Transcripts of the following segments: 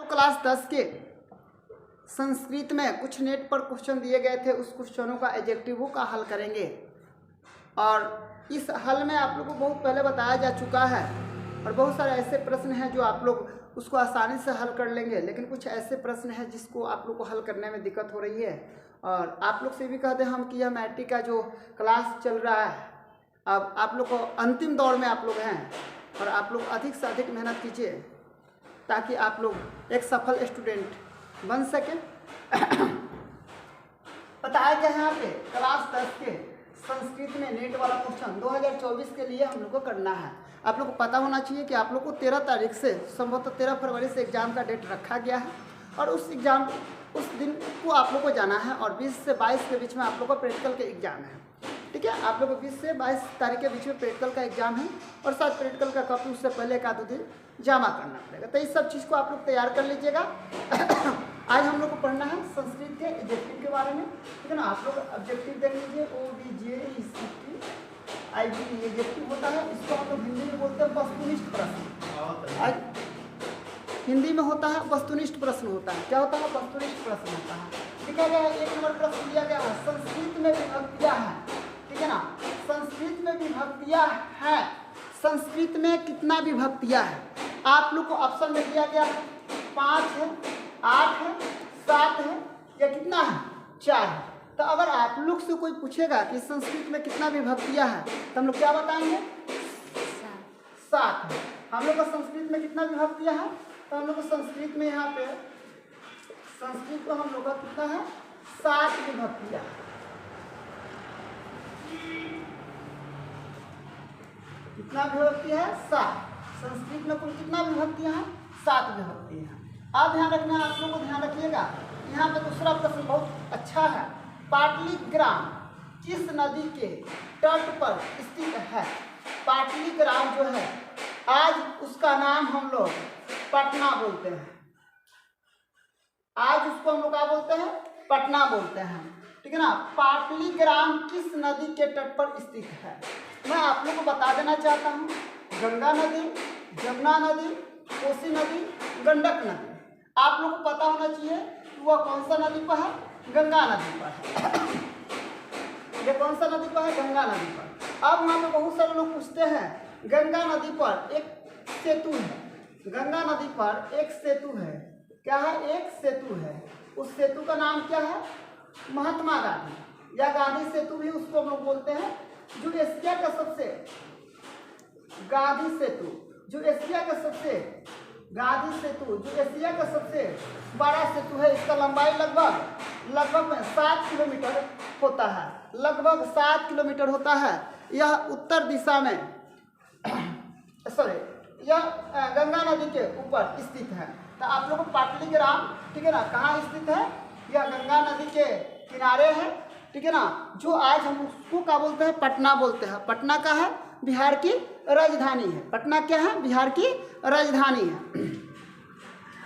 Class 10 के संस्कृत में कुछ नेट पर क्वेश्चन दिए गए थे, उस क्वेश्चनों का एडजेक्टिवों का हल करेंगे। और इस हल में आप लोग को बहुत पहले बताया जा चुका है और बहुत सारे ऐसे प्रश्न हैं जो आप लोग उसको आसानी से हल कर लेंगे, लेकिन कुछ ऐसे प्रश्न हैं जिसको आप लोग को हल करने में दिक्कत हो रही है। और आप लोग से भी कहते हैं हम कि यह मैट्रिक का जो क्लास चल रहा है, अब आप लोग को अंतिम दौर में आप लोग हैं और आप लोग अधिक से अधिक मेहनत कीजिए ताकि आप लोग एक सफल स्टूडेंट बन सके। बताया गया है यहाँ पे क्लास 10 के संस्कृत में नेट वाला क्वेश्चन 2024 के लिए हम लोग को करना है। आप लोग को पता होना चाहिए कि आप लोग को 13 तारीख से संभवतः 13 फरवरी से एग्ज़ाम का डेट रखा गया है और उस दिन को आप लोग को जाना है और 20 से 22 के बीच में आप लोग को प्रैक्टिकल के एग्ज़ाम है। ठीक है, आप लोग को 20 से 22 तारीख के बीच में प्रैक्टिकल का एग्जाम है और साथ प्रैक्टिकल का कॉपी उससे पहले एक आध दिन जमा करना पड़ेगा। तो इस सब चीज़ को आप लोग तैयार कर लीजिएगा। आज हम लोग को पढ़ना है संस्कृत के एडजेक्टिव के बारे में। ठीक है ना, आप लोग ऑब्जेक्टिव देख लीजिए। OBJECT एडजेक्टिव होता है, इसको हम लोग हिंदी में बोलते हैं वस्तुनिष्ठ प्रश्न। आज हिंदी में होता है वस्तुनिष्ठ प्रश्न होता है। क्या होता है? वस्तुनिष्ठ प्रश्न होता है। लिखा गया है 1 नंबर प्रश्न दिया गया है, संस्कृत में विभक्तियाँ हैं। ठीक है ना, संस्कृत में विभक्तियाँ हैं। संस्कृत में कितना विभक्तियाँ है? आप लोग को ऑप्शन में दिया गया है 5 है, 8 है, 7 है या कितना है? 4 है। तो अगर आप लोग से कोई पूछेगा कि संस्कृत में कितना विभक्तियाँ है तो हम लोग क्या बताएंगे? 7 है। हम लोग को संस्कृत में कितना विभक्तियाँ है? तो हम लोग को संस्कृत में यहाँ पे संस्कृत को हम लोग का कितना है? 7 विभक्तियाँ। कितना विभक्ति है? 7। संस्कृत में कुल कितना विभक्तियाँ हैं? 7 विभक्तियाँ हैं। अब ध्यान रखना, आप लोग को ध्यान रखिएगा। यहाँ पे दूसरा प्रश्न बहुत अच्छा है। पाटलिग्राम किस नदी के तट पर स्थित है? पाटलिग्राम जो है आज उसका नाम हम लोग पटना बोलते हैं। आज उसको हम लोग क्या बोलते हैं? पटना बोलते हैं। ठीक है ना। पाटलिग्राम किस नदी के तट पर स्थित है? मैं आप लोग को बता देना चाहता हूँ, गंगा नदी, जमुना नदी, कोसी नदी, गंडक नदी। आप लोग को पता होना चाहिए कि वह कौन सा नदी पर है? गंगा नदी पर है। ये कौन सा नदी पर है? गंगा नदी पर। अब वहाँ पे बहुत सारे लोग पूछते हैं, गंगा नदी पर एक सेतु है। गंगा नदी पर एक सेतु है। क्या है? एक सेतु है। उस सेतु का नाम क्या है? महात्मा गांधी या गांधी सेतु भी उसको हम लोग बोलते हैं। जो एशिया का सबसे गांधी सेतु, जो एशिया का सबसे गांधी सेतु, जो एशिया का सबसे बड़ा सेतु है, इसका लंबाई लगभग 7 किलोमीटर होता है। लगभग 7 किलोमीटर होता है। यह उत्तर दिशा में यह गंगा नदी के ऊपर स्थित है। तो आप लोगों को पाटलिग्राम, ठीक है ना, कहाँ स्थित है? यह गंगा नदी के किनारे है। ठीक है ना, जो आज हम उसको क्या बोलते हैं? पटना बोलते हैं। पटना का है बिहार की राजधानी है। पटना क्या है? बिहार की राजधानी है।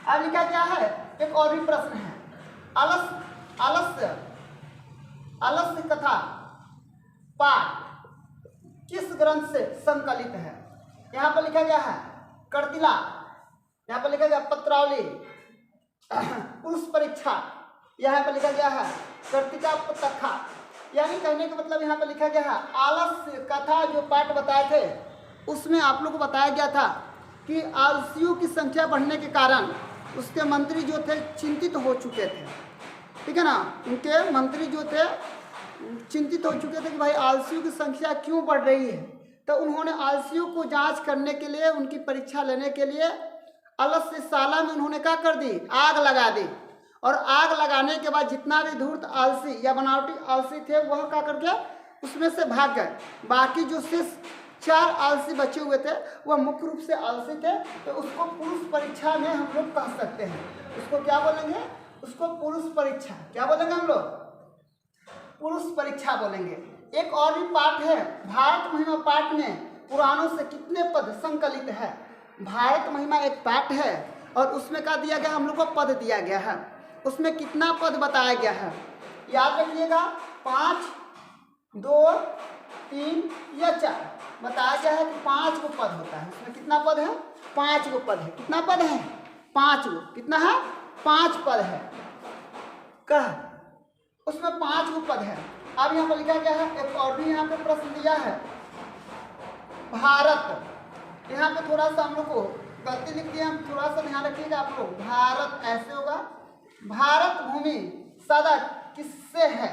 अब लिखा क्या है? एक और भी प्रश्न है। आलस्य कथा पाठ किस ग्रंथ से संकलित है? यहाँ पर लिखा गया है कर्तिला, यहाँ पर लिखा गया पत्रावली, पुरुष परीक्षा, यहाँ पर लिखा गया है कर्तिका पतखा। यानी कहने का मतलब यहाँ पर लिखा गया है आलस्य कथा जो पाठ बताए थे उसमें आप लोग को बताया गया था कि आलसियों की संख्या बढ़ने के कारण उसके मंत्री जो थे चिंतित हो चुके थे। ठीक है ना, उनके मंत्री जो थे चिंतित हो चुके थे कि भाई आलसियों की संख्या क्यों बढ़ रही है। तो उन्होंने आलसियों को जांच करने के लिए, उनकी परीक्षा लेने के लिए आलस्यशाला में उन्होंने क्या कर दी? आग लगा दी। और आग लगाने के बाद जितना भी धूर्त आलसी या बनावटी आलसी थे वह क्या करके उसमें से भाग गए। बाकी जो शेष 4 आलसी बचे हुए थे वह मुख्य रूप से आलसी थे। तो उसको पुरुष परीक्षा में हम लोग कह सकते हैं। उसको क्या बोलेंगे? उसको पुरुष परीक्षा। क्या बोलेंगे हम लोग? पुरुष परीक्षा बोलेंगे। एक और भी पाठ है, भारत महिमा पाठ में पुराणों से कितने पद संकलित है? भारत महिमा एक पाठ है और उसमें क्या दिया गया? हम लोग को पद दिया गया है। उसमें कितना पद बताया गया है? याद रखिएगा, 5, 2, 3 या 4 बताया गया है कि 5 गो पद होता है। इसमें कितना पद है? 5 गो पद है। कितना पद है? 5 गो, कितना है 5 पद है, कह उसमें 5 गो पद है। अब यहाँ पर लिखा गया है, एक और भी यहाँ पे प्रश्न दिया है, भारत। यहाँ पे थोड़ा सा हम लोग को गलती लिख दिया, हम थोड़ा सा ध्यान रखिएगा आप लोग। भारत ऐसे होगा, भारत भूमि सदा किससे है?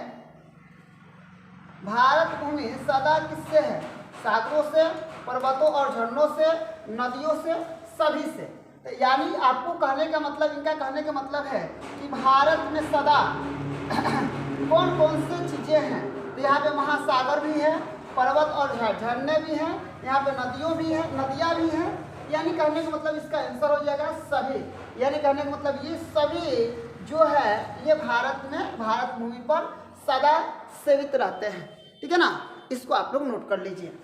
भारत भूमि सदा किससे है? सागरों से, पर्वतों और झरनों से, नदियों से, सभी से। तो यानी आपको कहने का मतलब, इनका कहने का मतलब है कि भारत में सदा कौन कौन सी चीज़ें हैं? तो यहाँ पे महासागर भी है, पर्वत और झरने भी हैं, यहाँ पे नदियों भी है, नदियाँ भी हैं। यानी कहने का मतलब इसका आंसर हो जाएगा सभी। यानी कहने का मतलब ये सभी जो है ये भारत में, भारत भूमि पर सदा सेवित रहते हैं। ठीक है ना, इसको आप लोग नोट कर लीजिए।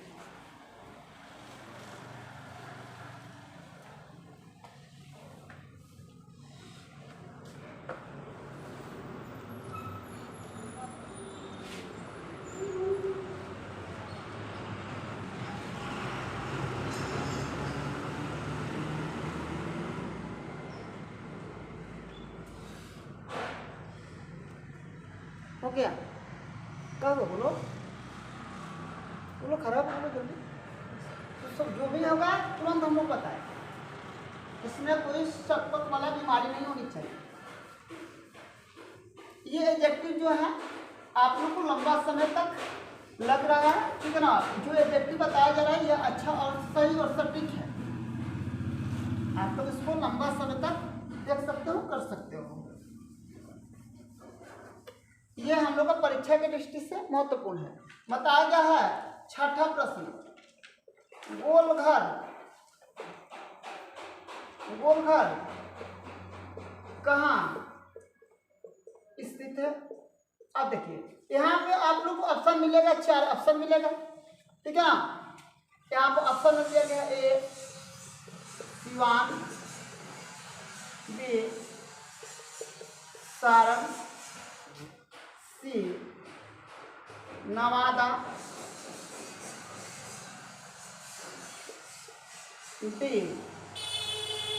हो गया? कब बोलो बोलो, खराब बोलो जल्दी। तो सब जो भी होगा तुरंत हम लोग बताएं, इसमें कोई शक वाला बीमारी नहीं होनी चाहिए। ये एडजेक्टिव जो है आप लोग को लंबा समय तक लग रहा है, ठीक है ना। जो एडजेक्टिव बताया जा रहा है ये अच्छा और सही और सटीक है। आप लोग इसको लंबा समय तक देख सकते हो, कर सकते हो। ये हम लोग का परीक्षा की दृष्टि से महत्वपूर्ण है। बताया गया है 6ठा प्रश्न, गोलघर, गोलघर कहाँ स्थित है? अब देखिए यहाँ पे आप लोग को ऑप्शन मिलेगा, 4 ऑप्शन मिलेगा, ठीक है ना। यहाँ पर ऑप्शन दिया गया, ए सिवान, बी सारण, सी नवादा, डी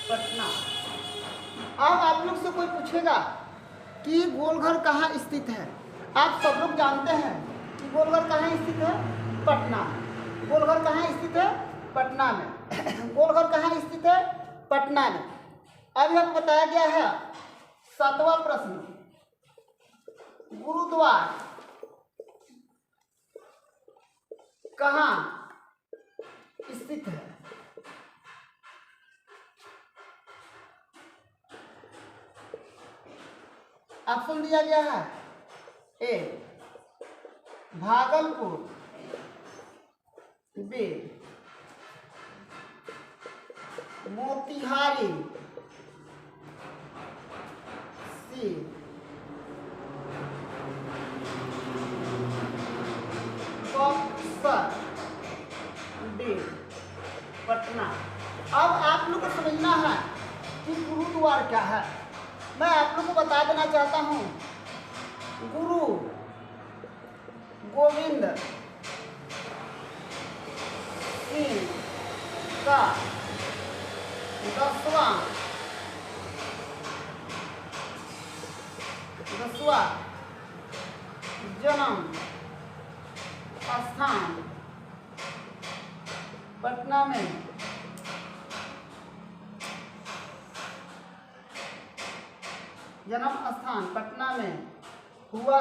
पटना। अब आप लोग से कोई पूछेगा कि गोलघर कहाँ स्थित है? आप सब लोग जानते हैं कि गोलघर कहाँ स्थित है? पटना। गोलघर कहाँ स्थित है? पटना में। गोलघर कहाँ स्थित है? पटना में। अभी हमें बताया गया है 7वां प्रश्न, गुरुद्वार कहाँ स्थित है? ऑप्शन दिया गया है, ए भागलपुर, बी मोतिहारी, सी बक्सर, डी पटना। अब आप लोग को समझना है कि गुरुद्वार क्या है। मैं आप लोग को बता देना चाहता हूँ, गुरु गोविंद सिंह का 10वां जन्म स्थान पटना में जन्म स्थान पटना में हुआ।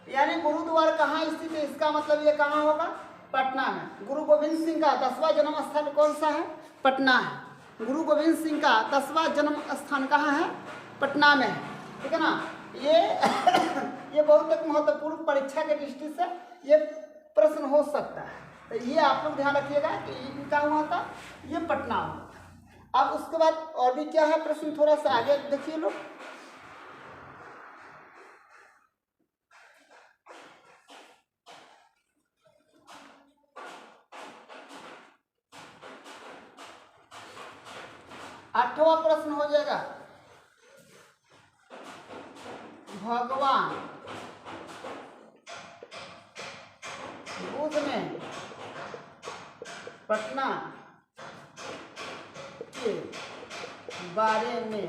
यानी गुरुद्वार कहाँ स्थित है, इसका मतलब ये कहाँ होगा? पटना में। गुरु गोविंद सिंह का 10वां जन्म स्थान कौन सा है? पटना है। गुरु गोविंद सिंह का 10वां जन्म स्थान कहाँ है? पटना में है, ठीक है ना। ये बहुत एक महत्वपूर्ण परीक्षा के दृष्टि से ये प्रश्न हो सकता है, तो ये आप लोग ध्यान रखिएगा कि इनका हुआ था, ये पटना हुआ था। अब उसके बाद और भी क्या है प्रश्न, थोड़ा सा आगे देखिए लोग। आठवां प्रश्न हो जाएगा, भगवान बुद्ध ने पटना की बारे में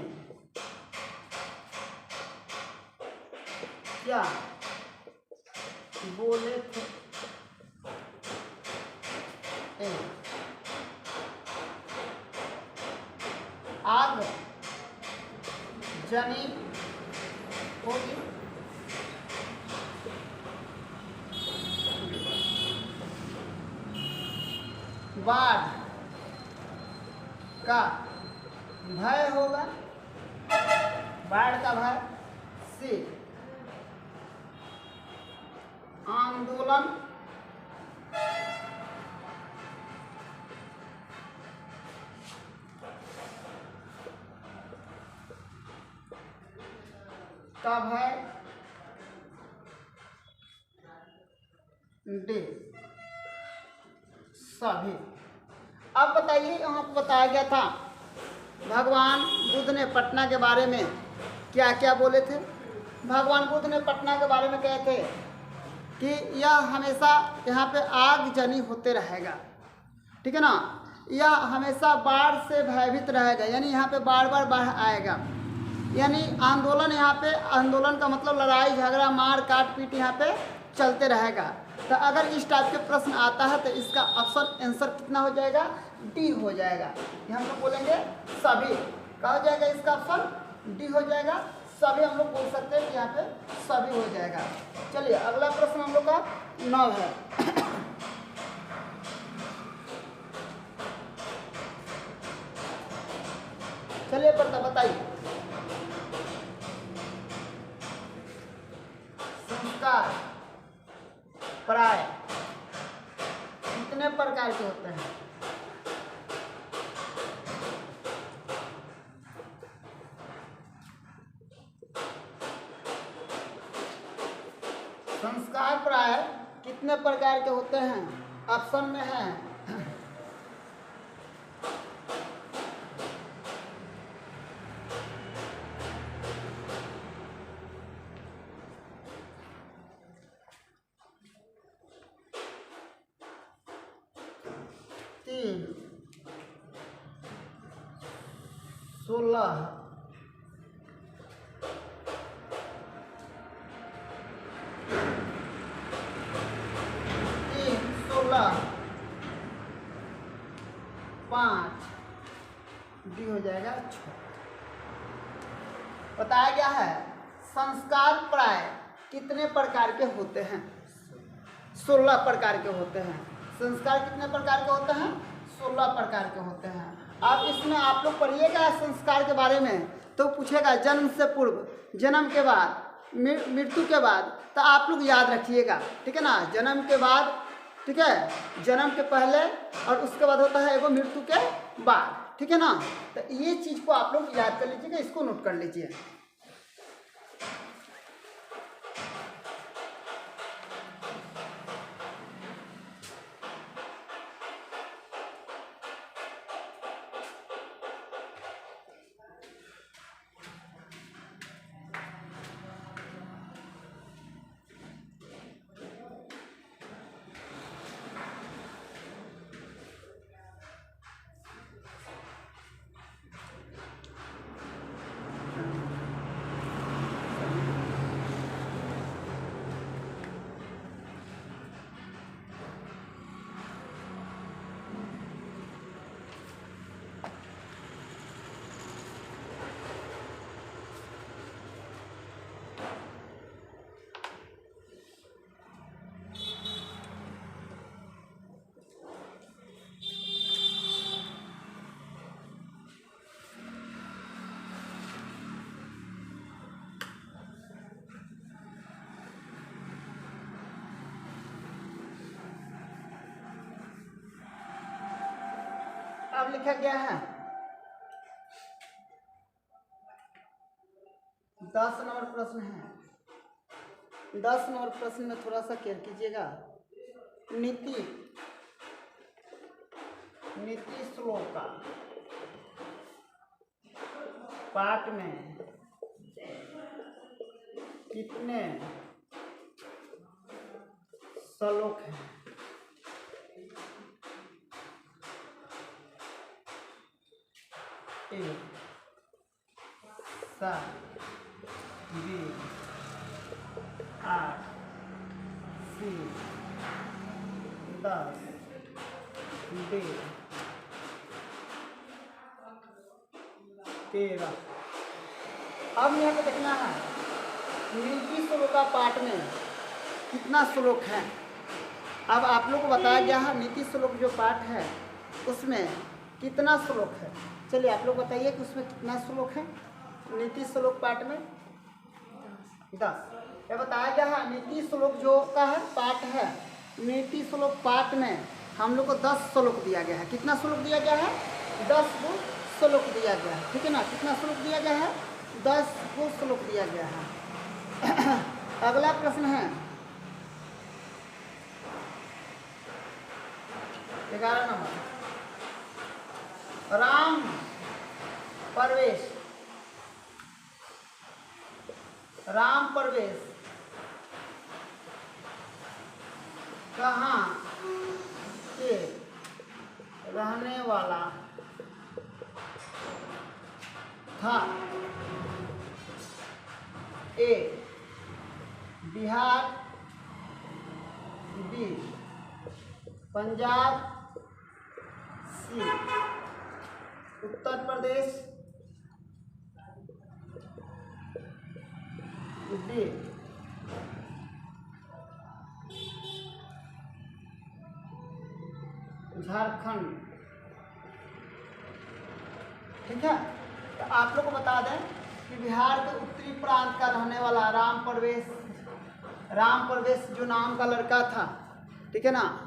क्या बोले थे? आग जनी होगी। बाढ़ का भय होगा। बाढ़ का भय। सी आंदोलन का भय। डी सभी। अब बताइए, यहाँ पर बताया गया था भगवान बुद्ध ने पटना के बारे में क्या क्या बोले थे। भगवान बुद्ध ने पटना के बारे में कहे थे कि यह हमेशा यहाँ पे आग जनी होते रहेगा, ठीक है ना। यह हमेशा बाढ़ से भयभीत रहेगा, यानी यहाँ पे बार बार बाढ़ आएगा। यानी आंदोलन, यहाँ पे आंदोलन का मतलब लड़ाई झगड़ा मार काट पीट यहाँ पे चलते रहेगा। तो अगर इस टाइप के प्रश्न आता है तो इसका ऑप्शन आंसर कितना हो जाएगा? डी हो जाएगा। ये हम लोग बोलेंगे सभी। क्या हो जाएगा इसका ऑप्शन? डी हो जाएगा। सभी हम लोग बोल सकते हैं कि यहाँ पे सभी हो जाएगा। चलिए अगला प्रश्न हम लोग का 9 है। चलिए बताइए, संस्कार प्राय कितने प्रकार के होते हैं? संस्कार प्राय कितने प्रकार के होते हैं? ऑप्शन में है 3, 16, 5, डी हो जाएगा 6। बताया गया है संस्कार प्राय कितने प्रकार के होते हैं? 16 प्रकार के होते हैं। संस्कार कितने प्रकार के होते हैं? 16 प्रकार के होते हैं। अब इसमें आप लोग पढ़िएगा संस्कार के बारे में, तो पूछेगा जन्म से पूर्व, जन्म के बाद, मृत्यु के बाद। तो आप लोग याद रखिएगा, ठीक है ना। जन्म के बाद, ठीक है, जन्म के पहले, और उसके बाद होता है एगो मृत्यु के बाद, ठीक है ना। तो ये चीज़ को आप लोग याद कर लीजिएगा, इसको नोट कर लीजिए। अब लिखा गया है 10 नंबर प्रश्न है। 10 नंबर प्रश्न में थोड़ा सा केयर कीजिएगा। नीति श्लोक का पाठ में कितने श्लोक हैं? 7 बी 8 सी 10 डी 13। अब यहाँ पे देखना है नीति श्लोक का पाठ में कितना श्लोक है। अब आप लोग को बताया गया है नीति श्लोक जो पाठ है उसमें कितना श्लोक है। चलिए आप लोग बताइए कि उसमें कितना श्लोक है नीति श्लोक पाठ में। 10। यह बताया गया है नीति श्लोक जो का है पाठ है। नीति श्लोक पाठ में हम लोग को 10 श्लोक दिया गया है। कितना श्लोक दिया गया है? 10 गो श्लोक दिया गया है। ठीक है ना। कितना श्लोक दिया गया है? 10 गो श्लोक दिया गया है। अगला प्रश्न है 11 नंबर। राम प्रवेश कहाँ के रहने वाला था? ए बिहार, बी पंजाब, सी उत्तर प्रदेश, डी झारखंड। ठीक है। तो आप लोग को बता दें कि बिहार के उत्तरी प्रांत का रहने वाला राम प्रवेश जो नाम का लड़का था। ठीक है ना।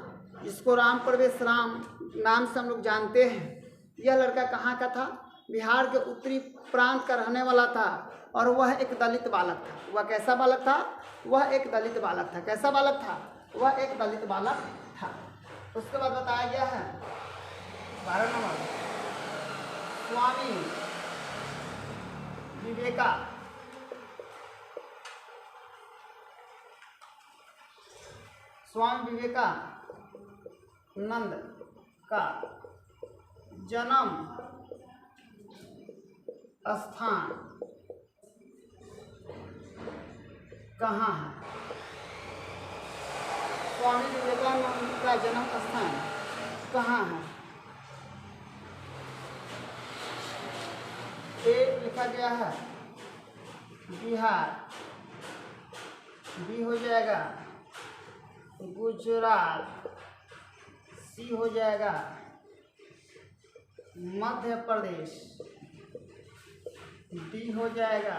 इसको राम प्रवेश राम नाम से हम लोग जानते हैं। यह लड़का कहाँ का था? बिहार के उत्तरी प्रांत का रहने वाला था और वह एक दलित बालक था। वह कैसा बालक था? वह एक दलित बालक था। कैसा बालक था? वह एक दलित बालक था। उसके बाद बताया गया है 12 नंबर। स्वामी विवेकानंद का जन्म स्थान कहाँ है? स्वामी विवेकानंद का जन्म स्थान कहाँ है? ए लिखा गया है बिहार, बी हो जाएगा गुजरात, सी हो जाएगा मध्य प्रदेश, डी हो जाएगा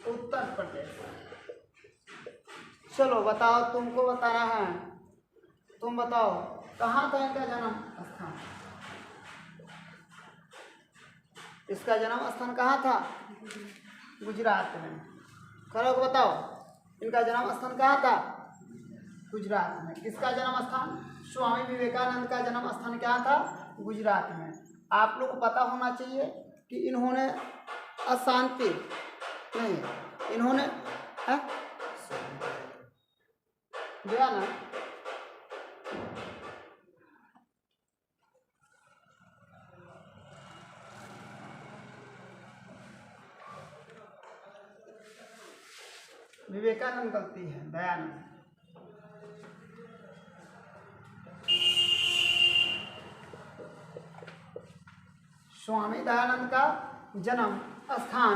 उत्तर प्रदेश। चलो बताओ, तुमको बताना है। तुम बताओ कहाँ था इनका जन्म स्थान? इसका जन्म स्थान कहाँ था? गुजरात में। खरोग बताओ इनका जन्म स्थान कहाँ था? गुजरात में। किसका जन्म स्थान? स्वामी विवेकानंद का जन्म स्थान क्या था? गुजरात में। आप लोग को पता होना चाहिए कि इन्होंने अशांति नहीं, इन्होंने गया ना विवेकानंद गलती है, दयानंद। स्वामी दयानंद का जन्म स्थान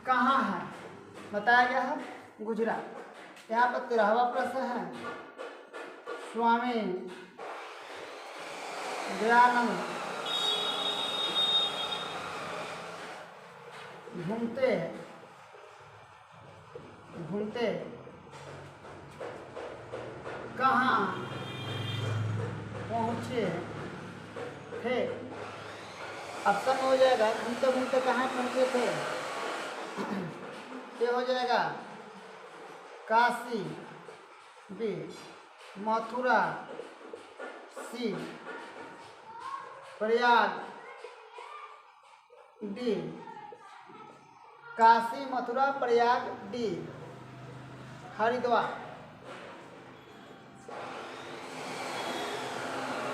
कहाँ है? बताया गया है गुजरात। यहाँ पर 13वां प्रश्न है। स्वामी दयानंद घूमते कहाँ पहुँचे थे? ऑप्शन हो जाएगा घूमते घूमते कहाँ पहुँचे थे। ये हो जाएगा काशी, बी मथुरा, सी प्रयाग, डी काशी मथुरा प्रयाग, डी हरिद्वार।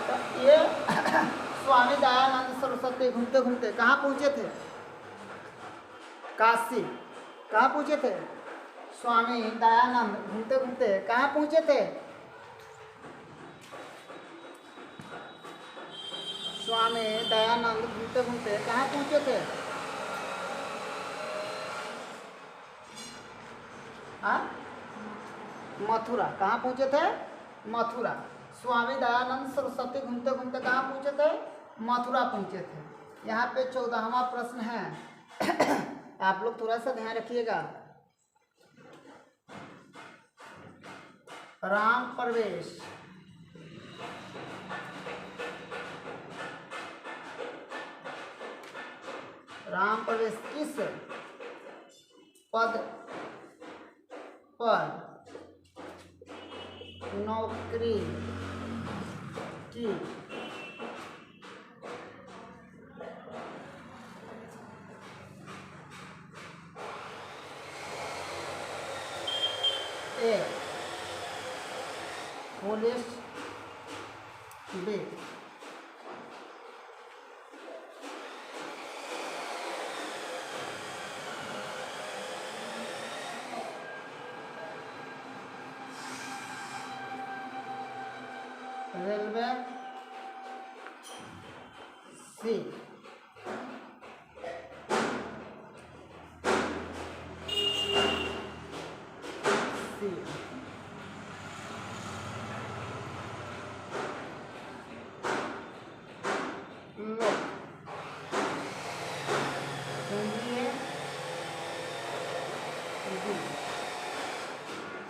तो ये स्वामी दयानंद सरस्वती घूमते घूमते कहाँ पहुँचे थे? काशी। कहाँ पूछे थे? स्वामी दयानंद घूमते घूमते कहाँ पहुँचे थे? स्वामी दयानंद घूमते घूमते कहाँ पहुँचे थे? हाँ, मथुरा। कहाँ पहुँचे थे? मथुरा। स्वामी दयानंद सरस्वती घूमते घूमते कहाँ पहुँचे थे? मथुरा पहुँचे थे। यहाँ पे 14वां प्रश्न है। आप लोग थोड़ा सा ध्यान रखिएगा। राम प्रवेश किस पद पर नौकरी की? ए पुलिस, बी रेलवे, सी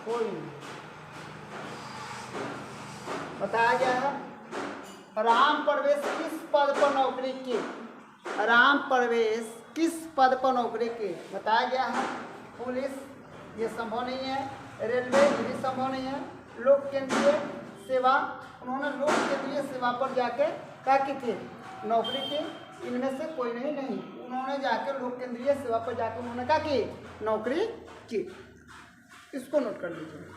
कोई बताया गया है। राम प्रवेश किस पद पर नौकरी की? राम प्रवेश किस पद पर नौकरी की बताया गया है? पुलिस, ये संभव नहीं है। रेलवे, ये भी संभव नहीं है। लोक केंद्रीय सेवा, उन्होंने लोक केंद्रीय सेवा पर जाके क्या की थी? नौकरी की। इनमें से कोई नहीं, उन्होंने जाकर लोक केंद्रीय सेवा पर जाकर उन्होंने क्या की? नौकरी की। इसको नोट कर लीजिए।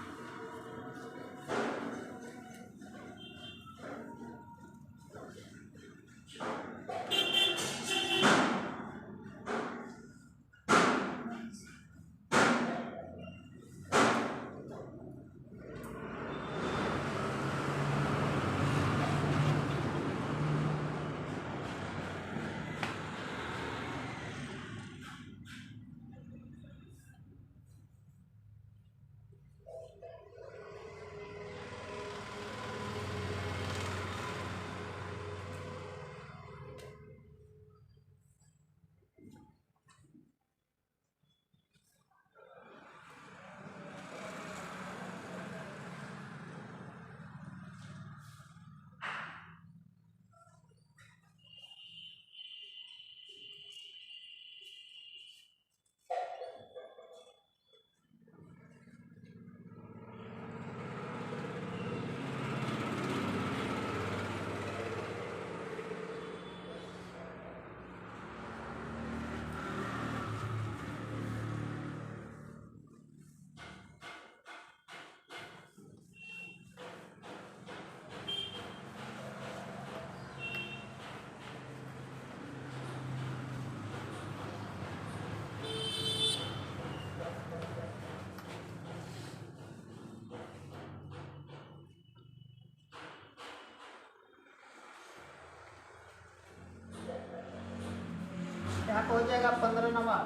यहाँ हो जाएगा 15 नंबर।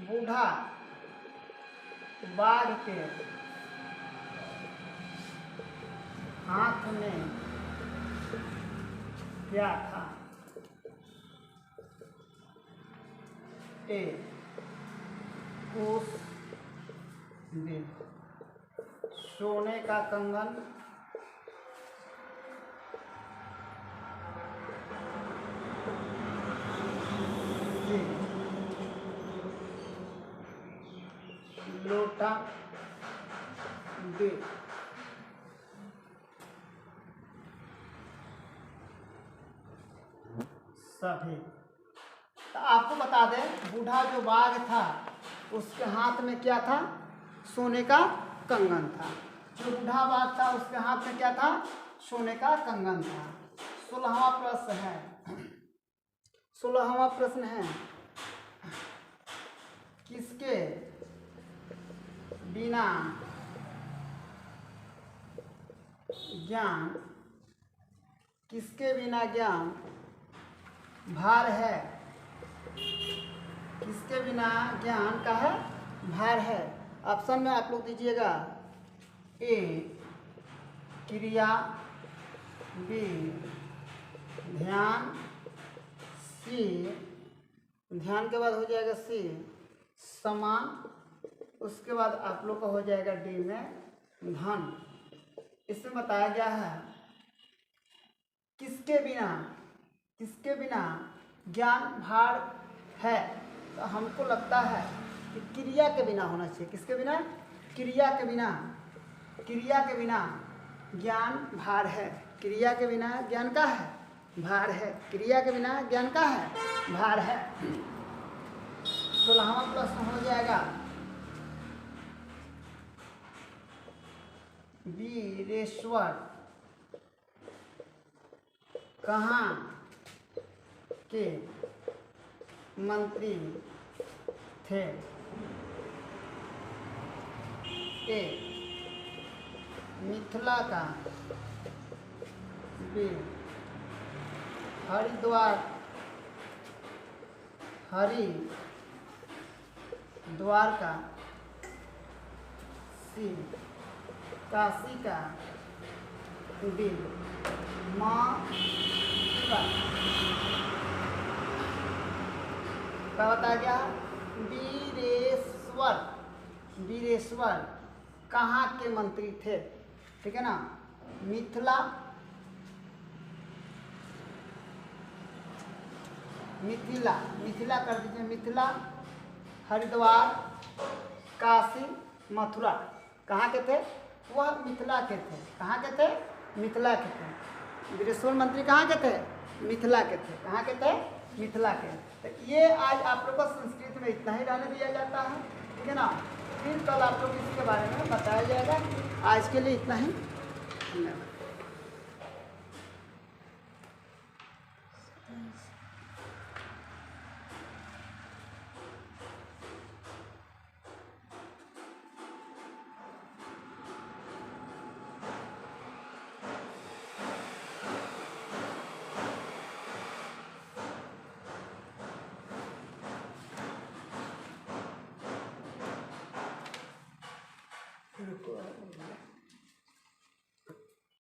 बूढ़ा बाघ के हाथ में क्या था? ए उस दिन सोने का कंगन, लोटा, बे सभी। तो आपको बता दें, बूढ़ा जो बाघ था उसके हाथ में क्या था? सोने का कंगन था। जो बूढ़ा बाघ था उसके हाथ में क्या था? सोने का कंगन था। 16वां प्रश्न है। किसके बिना ज्ञान, किसके बिना ज्ञान भार है, किसके बिना ज्ञान का है भार है। ऑप्शन में आप लोग दीजिएगा ए क्रिया, बी ध्यान, सी ध्यान के बाद हो जाएगा सी समान, उसके बाद आप लोग का हो जाएगा डी में धन। इसमें बताया गया है किसके बिना, किसके बिना ज्ञान भार है, तो हमको लगता है कि क्रिया के बिना होना चाहिए। किसके बिना? क्रिया के बिना, क्रिया के बिना ज्ञान भार है, क्रिया के बिना ज्ञान का है भार है, क्रिया के बिना ज्ञान का है भार है। 16वां प्रश्न हो जाएगा वीरेश्वर कहाँ के मंत्री थे? ए मिथिला का, बी हरिद्वार का, सी काशी का, डी मथुरा। क्या बताया गया? वीरेश्वर, वीरेश्वर कहाँ के मंत्री थे? ठीक है ना। मिथिला, मिथिला, मिथिला कर दीजिए, मिथिला, हरिद्वार, काशी, मथुरा कहाँ के थे? वह मिथिला के थे। कहाँ के थे? मिथिला के थे। वीरेश्वर मंत्री कहाँ के थे? मिथिला के थे। कहाँ के थे? मिथिला के। तो ये आज आप लोग को संस्कृत में इतना ही रहने दिया जाता है, ठीक है ना। फिर कल आप लोग इसके बारे में बताया जाएगा। आज के लिए इतना ही, धन्यवाद।